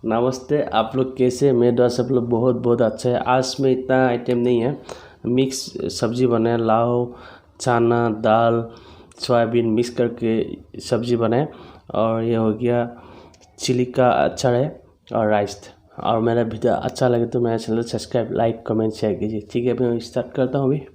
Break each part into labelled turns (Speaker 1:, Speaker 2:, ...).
Speaker 1: नमस्ते, आप लोग कैसे? मेरे द्वारा सब लोग बहुत बहुत अच्छा है। आज में इतना आइटम नहीं है, मिक्स सब्जी बनाए, लाव, चना, दाल, सोयाबीन मिक्स करके सब्जी बनाए। और ये हो गया चिली का अचार है और राइस। और मेरा वीडियो अच्छा लगे तो मेरा channel subscribe, like, comment, share कीजिए। ठीक है, अभी मैं स्टार्ट करता हूँ। अभी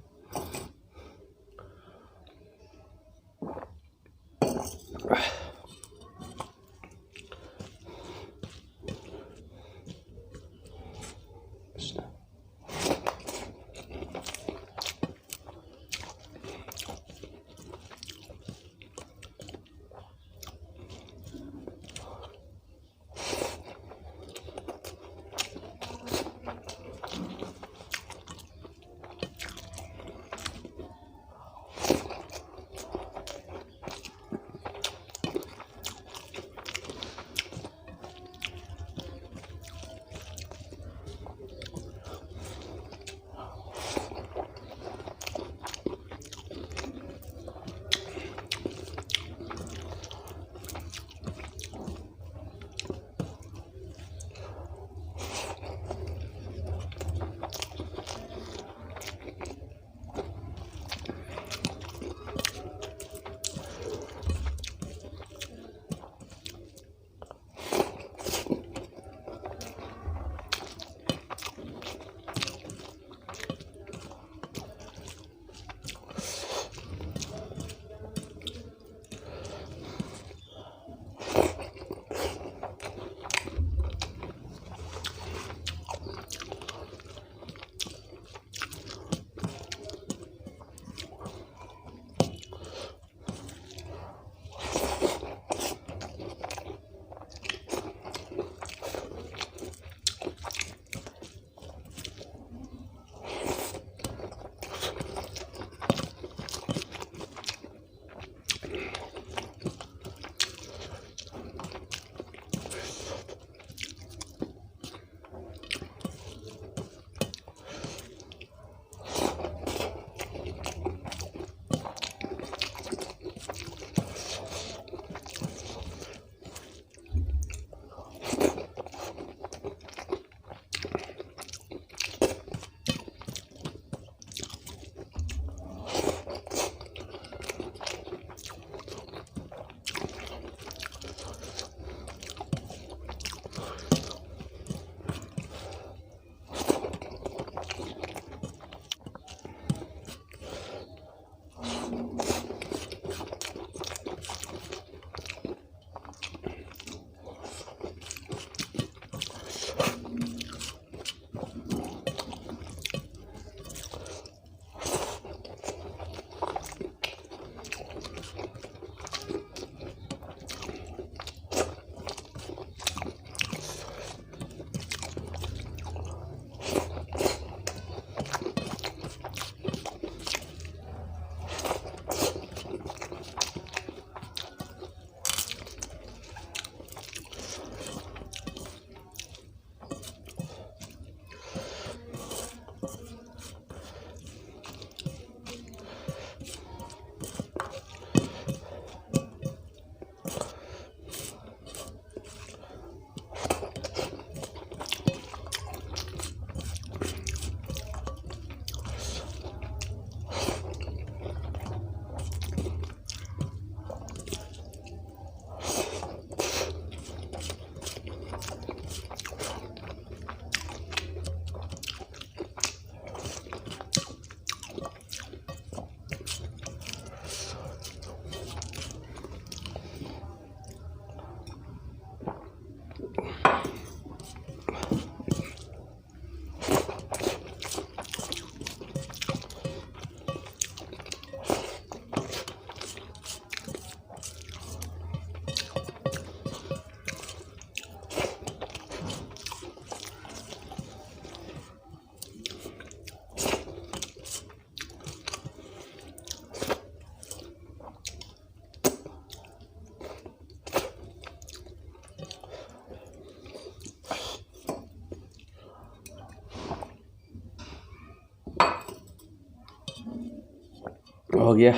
Speaker 1: हो गया।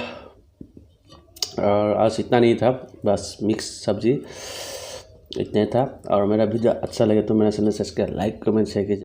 Speaker 1: और आज इतना नहीं था, बस मिक्स सब्जी इतना ही था। और मेरा वीडियो अच्छा लगे तो मेरा channel subscribe, like, comment, share कीजिए।